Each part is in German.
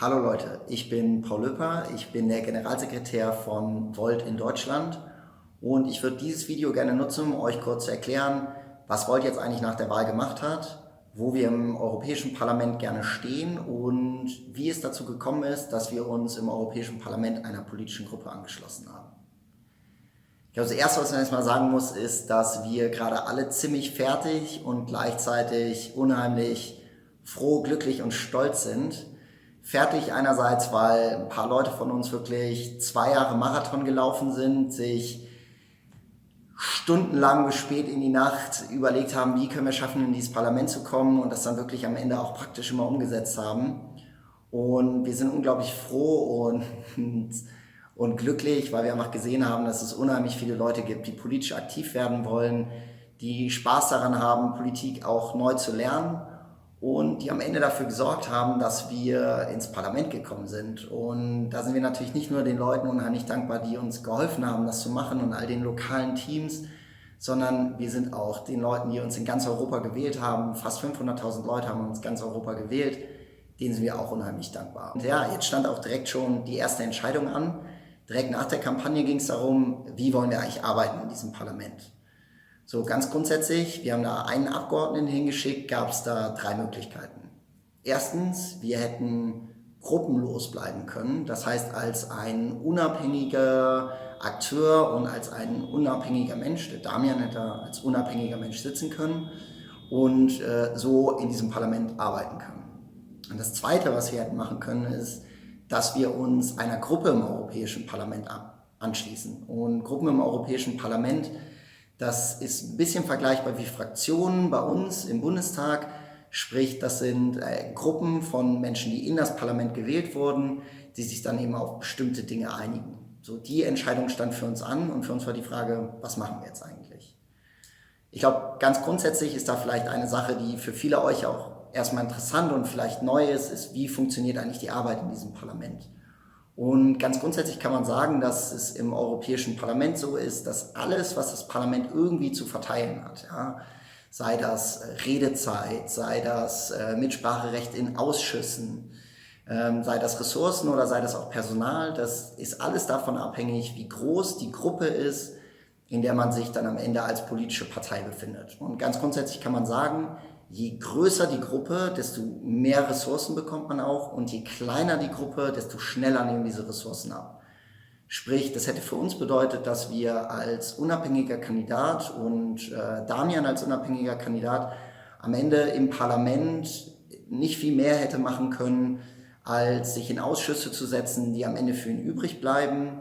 Hallo Leute, ich bin Paul Löper, ich bin der Generalsekretär von Volt in Deutschland und ich würde dieses Video gerne nutzen, um euch kurz zu erklären, was Volt jetzt eigentlich nach der Wahl gemacht hat, wo wir im Europäischen Parlament gerne stehen und wie es dazu gekommen ist, dass wir uns im Europäischen Parlament einer politischen Gruppe angeschlossen haben. Ich glaube, das Erste, was man erstmal sagen muss, ist, dass wir gerade alle ziemlich fertig und gleichzeitig unheimlich froh, glücklich und stolz sind. Fertig einerseits, weil ein paar Leute von uns wirklich 2 Jahre Marathon gelaufen sind, sich stundenlang bis spät in die Nacht überlegt haben, wie können wir schaffen, in dieses Parlament zu kommen und das dann wirklich am Ende auch praktisch immer umgesetzt haben. Und wir sind unglaublich froh und glücklich, weil wir einfach gesehen haben, dass es unheimlich viele Leute gibt, die politisch aktiv werden wollen, die Spaß daran haben, Politik auch neu zu lernen und die am Ende dafür gesorgt haben, dass wir ins Parlament gekommen sind. Und da sind wir natürlich nicht nur den Leuten unheimlich dankbar, die uns geholfen haben, das zu machen und all den lokalen Teams, sondern wir sind auch den Leuten, die uns in ganz Europa gewählt haben. Fast 500.000 Leute haben uns in ganz Europa gewählt. Denen sind wir auch unheimlich dankbar. Und ja, jetzt stand auch direkt schon die erste Entscheidung an. Direkt nach der Kampagne ging es darum, wie wollen wir eigentlich arbeiten in diesem Parlament. So ganz grundsätzlich, wir haben da einen Abgeordneten hingeschickt, gab es da 3 Möglichkeiten. Erstens, wir hätten gruppenlos bleiben können, das heißt als ein unabhängiger Akteur und als ein unabhängiger Mensch, der Damian hätte als unabhängiger Mensch sitzen können und so in diesem Parlament arbeiten können. Und das Zweite, was wir hätten machen können, ist, dass wir uns einer Gruppe im Europäischen Parlament anschließen. Und Gruppen im Europäischen Parlament, das ist ein bisschen vergleichbar wie Fraktionen bei uns im Bundestag. Sprich, das sind Gruppen von Menschen, die in das Parlament gewählt wurden, die sich dann eben auf bestimmte Dinge einigen. So, die Entscheidung stand für uns an und für uns war die Frage, was machen wir jetzt eigentlich? Ich glaube, ganz grundsätzlich ist da vielleicht eine Sache, die für viele euch auch erstmal interessant und vielleicht neu ist, wie funktioniert eigentlich die Arbeit in diesem Parlament? Und ganz grundsätzlich kann man sagen, dass es im Europäischen Parlament so ist, dass alles, was das Parlament irgendwie zu verteilen hat, ja, sei das Redezeit, sei das Mitspracherecht in Ausschüssen, sei das Ressourcen oder sei das auch Personal, das ist alles davon abhängig, wie groß die Gruppe ist, in der man sich dann am Ende als politische Partei befindet. Und ganz grundsätzlich kann man sagen, je größer die Gruppe, desto mehr Ressourcen bekommt man auch und je kleiner die Gruppe, desto schneller nehmen diese Ressourcen ab. Sprich, das hätte für uns bedeutet, dass wir als unabhängiger Kandidat und Damian als unabhängiger Kandidat am Ende im Parlament nicht viel mehr hätte machen können, als sich in Ausschüsse zu setzen, die am Ende für ihn übrig bleiben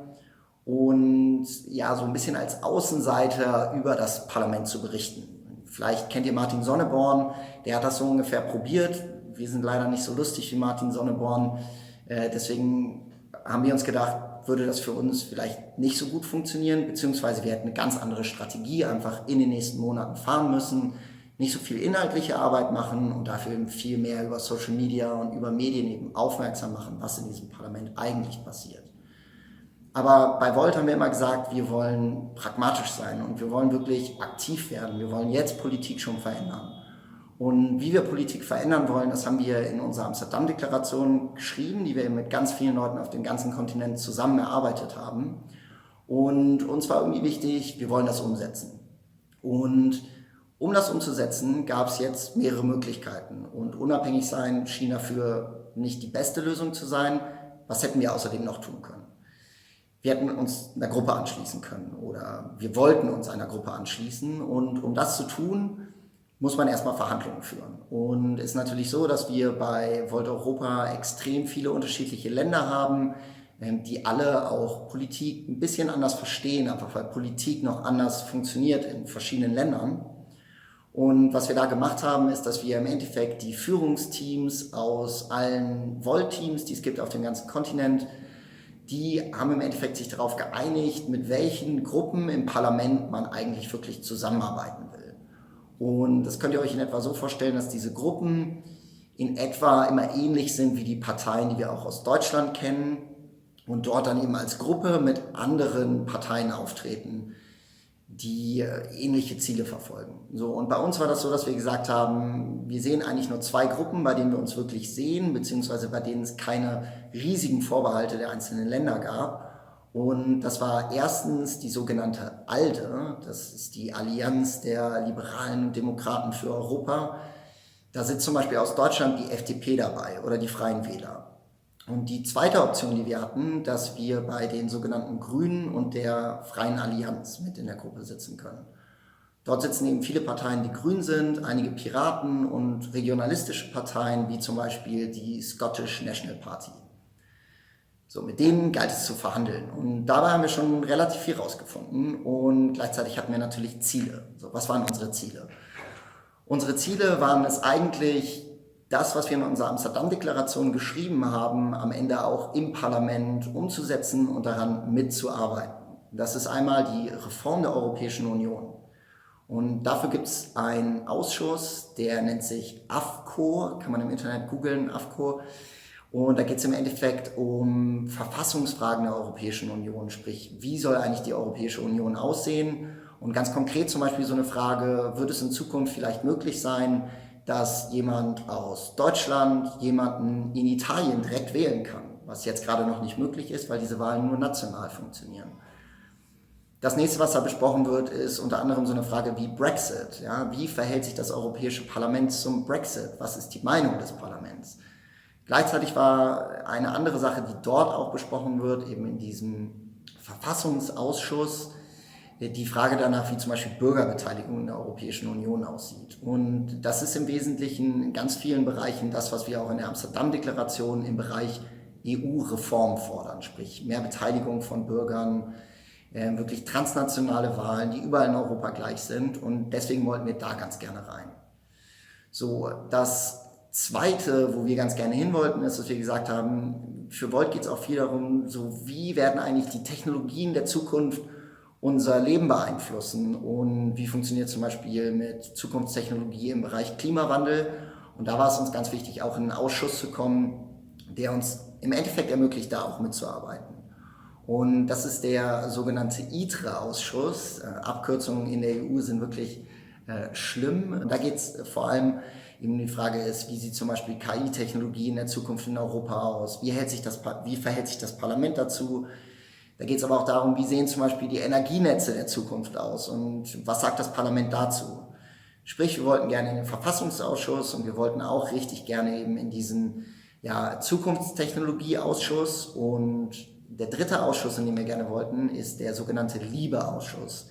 und ja, so ein bisschen als Außenseiter über das Parlament zu berichten. Vielleicht kennt ihr Martin Sonneborn, der hat das so ungefähr probiert. Wir sind leider nicht so lustig wie Martin Sonneborn. Deswegen haben wir uns gedacht, würde das für uns vielleicht nicht so gut funktionieren, beziehungsweise wir hätten eine ganz andere Strategie einfach in den nächsten Monaten fahren müssen, nicht so viel inhaltliche Arbeit machen und dafür eben viel mehr über Social Media und über Medien eben aufmerksam machen, was in diesem Parlament eigentlich passiert. Aber bei Volt haben wir immer gesagt, wir wollen pragmatisch sein und wir wollen wirklich aktiv werden. Wir wollen jetzt Politik schon verändern. Und wie wir Politik verändern wollen, das haben wir in unserer Amsterdam-Deklaration geschrieben, die wir mit ganz vielen Leuten auf dem ganzen Kontinent zusammen erarbeitet haben. Und uns war irgendwie wichtig, wir wollen das umsetzen. Und um das umzusetzen, gab es jetzt mehrere Möglichkeiten. Und unabhängig sein schien dafür nicht die beste Lösung zu sein. Was hätten wir außerdem noch tun können? Wir hätten uns einer Gruppe anschließen können oder wir wollten uns einer Gruppe anschließen und um das zu tun, muss man erstmal Verhandlungen führen. Und es ist natürlich so, dass wir bei Volt Europa extrem viele unterschiedliche Länder haben, die alle auch Politik ein bisschen anders verstehen, einfach weil Politik noch anders funktioniert in verschiedenen Ländern. Und was wir da gemacht haben, ist, dass wir im Endeffekt die Führungsteams aus allen Volt-Teams, die es gibt auf dem ganzen Kontinent, die haben im Endeffekt sich darauf geeinigt, mit welchen Gruppen im Parlament man eigentlich wirklich zusammenarbeiten will. Und das könnt ihr euch in etwa so vorstellen, dass diese Gruppen in etwa immer ähnlich sind wie die Parteien, die wir auch aus Deutschland kennen und dort dann eben als Gruppe mit anderen Parteien auftreten. die ähnliche Ziele verfolgen. So, und bei uns war das so, dass wir gesagt haben, wir sehen eigentlich nur zwei Gruppen, bei denen wir uns wirklich sehen, beziehungsweise bei denen es keine riesigen Vorbehalte der einzelnen Länder gab. Und das war erstens die sogenannte ALDE, das ist die Allianz der Liberalen und Demokraten für Europa. Da sitzt zum Beispiel aus Deutschland die FDP dabei oder die Freien Wähler. Und die zweite Option, die wir hatten, dass wir bei den sogenannten Grünen und der Freien Allianz mit in der Gruppe sitzen können. Dort sitzen eben viele Parteien, die grün sind, einige Piraten und regionalistische Parteien, wie zum Beispiel die Scottish National Party. So, mit denen galt es zu verhandeln. Und dabei haben wir schon relativ viel rausgefunden und gleichzeitig hatten wir natürlich Ziele. So, was waren unsere Ziele? Unsere Ziele waren es eigentlich, das, was wir in unserer Amsterdam-Deklaration geschrieben haben, am Ende auch im Parlament umzusetzen und daran mitzuarbeiten. Das ist einmal die Reform der Europäischen Union. Und dafür gibt es einen Ausschuss, der nennt sich AFCO, kann man im Internet googeln, AFCO. Und da geht es im Endeffekt um Verfassungsfragen der Europäischen Union, sprich, wie soll eigentlich die Europäische Union aussehen? Und ganz konkret zum Beispiel so eine Frage, wird es in Zukunft vielleicht möglich sein, dass jemand aus Deutschland jemanden in Italien direkt wählen kann, was jetzt gerade noch nicht möglich ist, weil diese Wahlen nur national funktionieren. Das nächste, was da besprochen wird, ist unter anderem so eine Frage wie Brexit. Ja, wie verhält sich das Europäische Parlament zum Brexit? Was ist die Meinung des Parlaments? Gleichzeitig war eine andere Sache, die dort auch besprochen wird, eben in diesem Verfassungsausschuss, die Frage danach, wie zum Beispiel Bürgerbeteiligung in der Europäischen Union aussieht. Und das ist im Wesentlichen in ganz vielen Bereichen das, was wir auch in der Amsterdam-Deklaration im Bereich EU-Reform fordern, sprich mehr Beteiligung von Bürgern, wirklich transnationale Wahlen, die überall in Europa gleich sind. Und deswegen wollten wir da ganz gerne rein. So, das Zweite, wo wir ganz gerne hin wollten, ist, dass wir gesagt haben, für Volt geht es auch viel darum, so wie werden eigentlich die Technologien der Zukunft unser Leben beeinflussen und wie funktioniert zum Beispiel mit Zukunftstechnologie im Bereich Klimawandel. Und da war es uns ganz wichtig, auch in einen Ausschuss zu kommen, der uns im Endeffekt ermöglicht, da auch mitzuarbeiten. Und das ist der sogenannte ITRE-Ausschuss. Abkürzungen in der EU sind wirklich schlimm. Und da geht es vor allem eben die Frage ist, wie sieht zum Beispiel KI-Technologie in der Zukunft in Europa aus? Wie verhält sich das Parlament dazu? Da geht es aber auch darum, wie sehen zum Beispiel die Energienetze der Zukunft aus und was sagt das Parlament dazu? Sprich, wir wollten gerne in den Verfassungsausschuss und wir wollten auch richtig gerne eben in diesen Zukunftstechnologieausschuss. Und der dritte Ausschuss, in dem wir gerne wollten, ist der sogenannte Liebe-Ausschuss.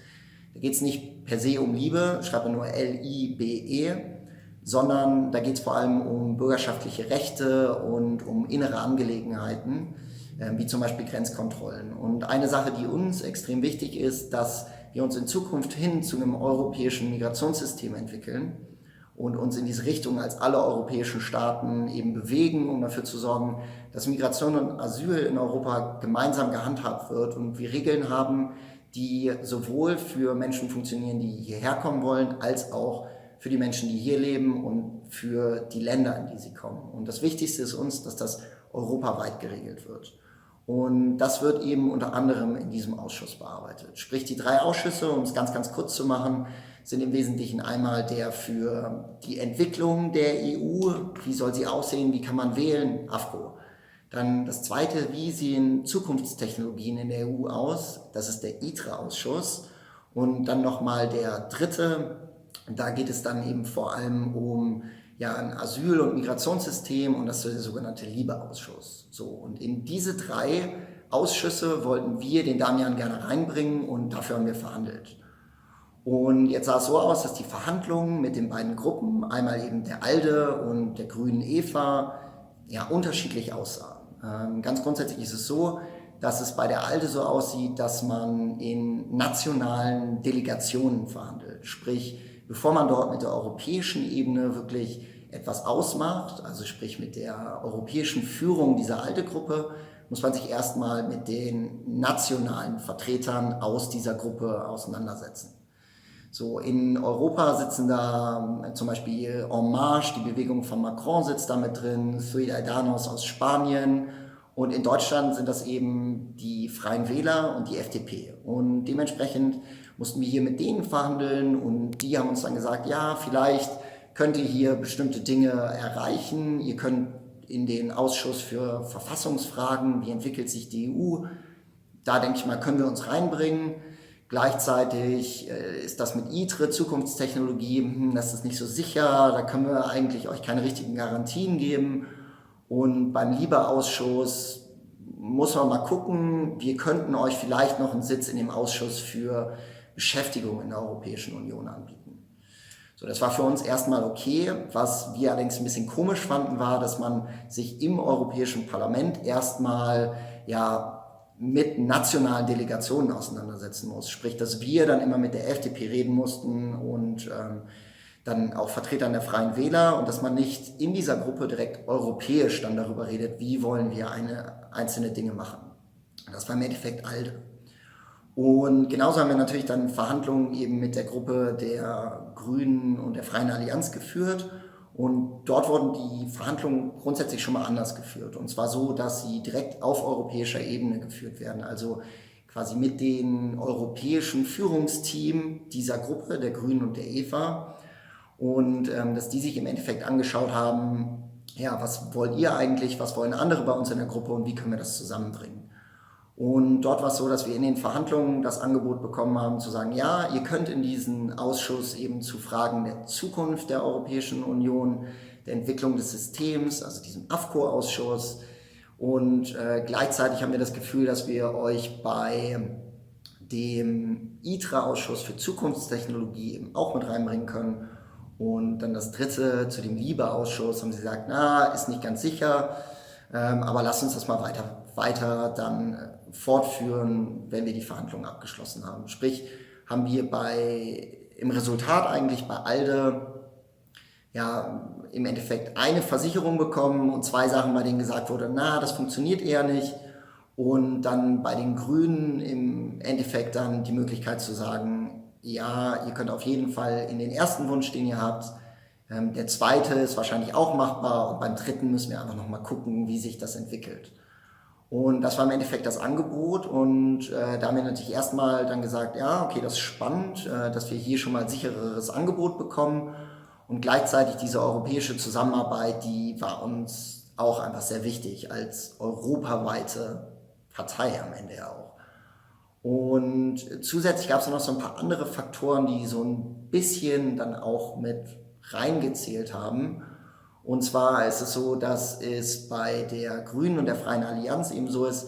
Da geht es nicht per se um Liebe, schreibt man nur L-I-B-E, sondern da geht es vor allem um bürgerschaftliche Rechte und um innere Angelegenheiten, wie zum Beispiel Grenzkontrollen. Und eine Sache, die uns extrem wichtig ist, dass wir uns in Zukunft hin zu einem europäischen Migrationssystem entwickeln und uns in diese Richtung als alle europäischen Staaten eben bewegen, um dafür zu sorgen, dass Migration und Asyl in Europa gemeinsam gehandhabt wird und wir Regeln haben, die sowohl für Menschen funktionieren, die hierher kommen wollen, als auch für die Menschen, die hier leben und für die Länder, in die sie kommen. Und das Wichtigste ist uns, dass das europaweit geregelt wird. Und das wird eben unter anderem in diesem Ausschuss bearbeitet. Sprich, die drei Ausschüsse, um es ganz, ganz kurz zu machen, sind im Wesentlichen einmal der für die Entwicklung der EU, wie soll sie aussehen, wie kann man wählen, AFCO. Dann das zweite, wie sehen Zukunftstechnologien in der EU aus, das ist der ITRE-Ausschuss. Und dann nochmal der dritte, da geht es dann eben vor allem um ein Asyl- und Migrationssystem und das ist der sogenannte Liebe-Ausschuss. So, und in diese drei Ausschüsse wollten wir den Damian gerne reinbringen und dafür haben wir verhandelt. Und jetzt sah es so aus, dass die Verhandlungen mit den beiden Gruppen, einmal eben der ALDE und der Grünen Eva, unterschiedlich aussahen. Ganz grundsätzlich ist es so, dass es bei der ALDE so aussieht, dass man in nationalen Delegationen verhandelt. Sprich, bevor man dort mit der europäischen Ebene wirklich etwas ausmacht, also sprich mit der europäischen Führung dieser ALDE-Gruppe, muss man sich erstmal mit den nationalen Vertretern aus dieser Gruppe auseinandersetzen. So, in Europa sitzen da zum Beispiel En Marche, die Bewegung von Macron sitzt da mit drin, Ciudadanos aus Spanien Und in Deutschland sind das eben die Freien Wähler und die FDP. Und dementsprechend mussten wir hier mit denen verhandeln und die haben uns dann gesagt, ja, vielleicht könnt ihr hier bestimmte Dinge erreichen. Ihr könnt in den Ausschuss für Verfassungsfragen, wie entwickelt sich die EU, da denke ich mal, können wir uns reinbringen. Gleichzeitig ist das mit ITRE, Zukunftstechnologie, das ist nicht so sicher, da können wir eigentlich euch keine richtigen Garantien geben. Und beim LIBE-Ausschuss muss man mal gucken, wir könnten euch vielleicht noch einen Sitz in dem Ausschuss für Beschäftigung in der Europäischen Union anbieten. So, das war für uns erstmal okay. Was wir allerdings ein bisschen komisch fanden, war, dass man sich im Europäischen Parlament erstmal mit nationalen Delegationen auseinandersetzen muss. Sprich, dass wir dann immer mit der FDP reden mussten und dann auch Vertretern der Freien Wähler und dass man nicht in dieser Gruppe direkt europäisch dann darüber redet, wie wollen wir einzelne Dinge machen. Das war im Endeffekt ALDE. Und genauso haben wir natürlich dann Verhandlungen eben mit der Gruppe der Grünen und der Freien Allianz geführt. Und dort wurden die Verhandlungen grundsätzlich schon mal anders geführt. Und zwar so, dass sie direkt auf europäischer Ebene geführt werden. Also quasi mit den europäischen Führungsteam dieser Gruppe, der Grünen und der EVA. Und dass die sich im Endeffekt angeschaut haben, ja, was wollt ihr eigentlich, was wollen andere bei uns in der Gruppe und wie können wir das zusammenbringen. Und dort war es so, dass wir in den Verhandlungen das Angebot bekommen haben, zu sagen, ja, ihr könnt in diesen Ausschuss eben zu Fragen der Zukunft der Europäischen Union, der Entwicklung des Systems, also diesem AFCO-Ausschuss. Und gleichzeitig haben wir das Gefühl, dass wir euch bei dem ITRE-Ausschuss für Zukunftstechnologie eben auch mit reinbringen können. Und dann das dritte, zu dem LIBE-Ausschuss, haben sie gesagt, na, ist nicht ganz sicher, aber lasst uns das mal weiter dann fortführen, wenn wir die Verhandlungen abgeschlossen haben. Sprich, haben wir im Resultat eigentlich bei ALDE im Endeffekt eine Versicherung bekommen und 2 Sachen, bei denen gesagt wurde, na, das funktioniert eher nicht. Und dann bei den Grünen im Endeffekt dann die Möglichkeit zu sagen, ja, ihr könnt auf jeden Fall in den ersten Wunsch, den ihr habt, der zweite ist wahrscheinlich auch machbar und beim dritten müssen wir einfach nochmal gucken, wie sich das entwickelt. Und das war im Endeffekt das Angebot und da haben wir natürlich erstmal dann gesagt, ja, okay, das ist spannend, dass wir hier schon mal ein sichereres Angebot bekommen und gleichzeitig diese europäische Zusammenarbeit, die war uns auch einfach sehr wichtig als europaweite Partei am Ende ja auch. Und zusätzlich gab es noch so ein paar andere Faktoren, die so ein bisschen dann auch mit reingezählt haben. Und zwar ist es so, dass es bei der Grünen und der Freien Allianz eben so ist,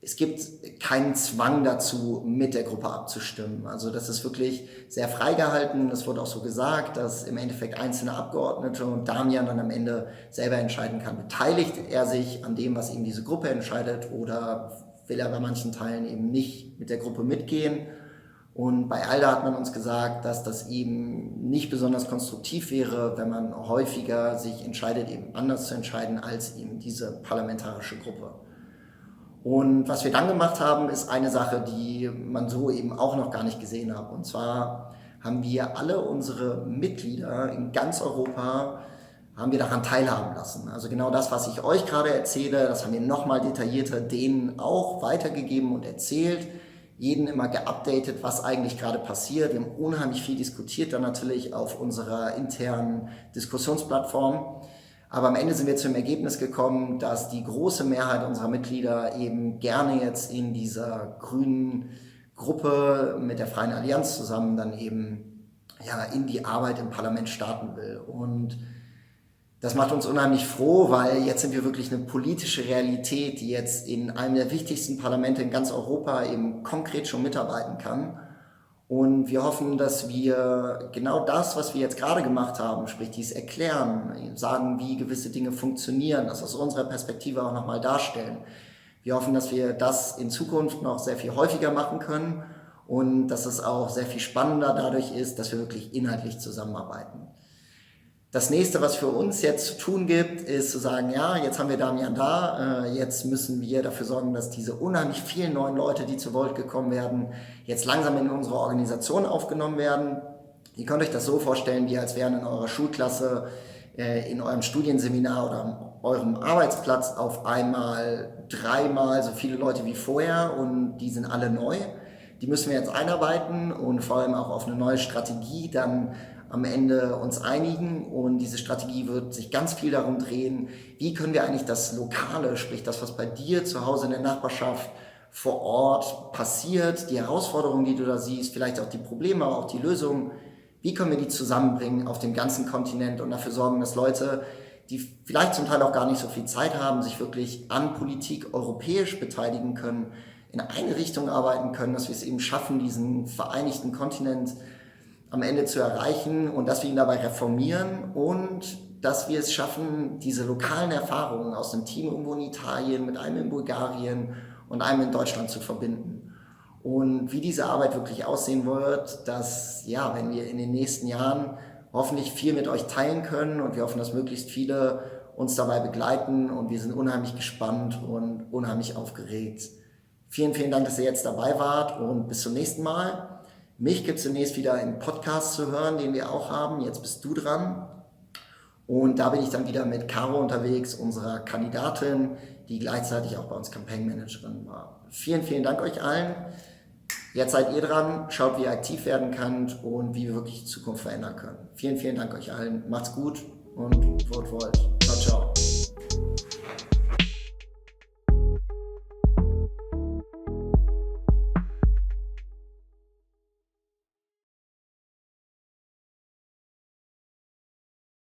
es gibt keinen Zwang dazu, mit der Gruppe abzustimmen. Also das ist wirklich sehr frei gehalten. Es wurde auch so gesagt, dass im Endeffekt einzelne Abgeordnete und Damian dann am Ende selber entscheiden kann, beteiligt er sich an dem, was eben diese Gruppe entscheidet oder will er bei manchen Teilen eben nicht mit der Gruppe mitgehen. Und bei ALDE hat man uns gesagt, dass das eben nicht besonders konstruktiv wäre, wenn man häufiger sich entscheidet, eben anders zu entscheiden als eben diese parlamentarische Gruppe. Und was wir dann gemacht haben, ist eine Sache, die man so eben auch noch gar nicht gesehen hat. Und zwar haben wir alle unsere Mitglieder in ganz Europa haben wir daran teilhaben lassen. Also genau das, was ich euch gerade erzähle, das haben wir nochmal detaillierter denen auch weitergegeben und erzählt. Jeden immer geupdatet, was eigentlich gerade passiert. Wir haben unheimlich viel diskutiert, dann natürlich auf unserer internen Diskussionsplattform. Aber am Ende sind wir zum Ergebnis gekommen, dass die große Mehrheit unserer Mitglieder eben gerne jetzt in dieser grünen Gruppe mit der Freien Allianz zusammen dann eben in die Arbeit im Parlament starten will. Und das macht uns unheimlich froh, weil jetzt sind wir wirklich eine politische Realität, die jetzt in einem der wichtigsten Parlamente in ganz Europa eben konkret schon mitarbeiten kann. Und wir hoffen, dass wir genau das, was wir jetzt gerade gemacht haben, sprich dies erklären, sagen, wie gewisse Dinge funktionieren, das aus unserer Perspektive auch nochmal darstellen. Wir hoffen, dass wir das in Zukunft noch sehr viel häufiger machen können und dass es auch sehr viel spannender dadurch ist, dass wir wirklich inhaltlich zusammenarbeiten. Das nächste, was für uns jetzt zu tun gibt, ist zu sagen, ja, jetzt haben wir Damian da, jetzt müssen wir dafür sorgen, dass diese unheimlich vielen neuen Leute, die zu Volt gekommen werden, jetzt langsam in unsere Organisation aufgenommen werden. Ihr könnt euch das so vorstellen, wie als wären in eurer Schulklasse in eurem Studienseminar oder an eurem Arbeitsplatz auf einmal 3-mal so viele Leute wie vorher und die sind alle neu. Die müssen wir jetzt einarbeiten und vor allem auch auf eine neue Strategie dann am Ende uns einigen. Und diese Strategie wird sich ganz viel darum drehen, wie können wir eigentlich das Lokale, sprich das, was bei dir zu Hause in der Nachbarschaft vor Ort passiert, die Herausforderungen, die du da siehst, vielleicht auch die Probleme, aber auch die Lösungen, wie können wir die zusammenbringen auf dem ganzen Kontinent und dafür sorgen, dass Leute, die vielleicht zum Teil auch gar nicht so viel Zeit haben, sich wirklich an Politik europäisch beteiligen können, in eine Richtung arbeiten können, dass wir es eben schaffen, diesen vereinigten Kontinent am Ende zu erreichen und dass wir ihn dabei reformieren und dass wir es schaffen, diese lokalen Erfahrungen aus dem Team irgendwo in Italien mit einem in Bulgarien und einem in Deutschland zu verbinden. Und wie diese Arbeit wirklich aussehen wird, dass, ja, wenn wir in den nächsten Jahren hoffentlich viel mit euch teilen können und wir hoffen, dass möglichst viele uns dabei begleiten und wir sind unheimlich gespannt und unheimlich aufgeregt. Vielen, vielen Dank, dass ihr jetzt dabei wart und bis zum nächsten Mal. Mich gibt es demnächst wieder im Podcast zu hören, den wir auch haben. Jetzt bist du dran. Und da bin ich dann wieder mit Caro unterwegs, unserer Kandidatin, die gleichzeitig auch bei uns Campaign Managerin war. Vielen, vielen Dank euch allen. Jetzt seid ihr dran, schaut, wie ihr aktiv werden könnt und wie wir wirklich die Zukunft verändern können. Vielen, vielen Dank euch allen. Macht's gut und vote. Ciao, ciao.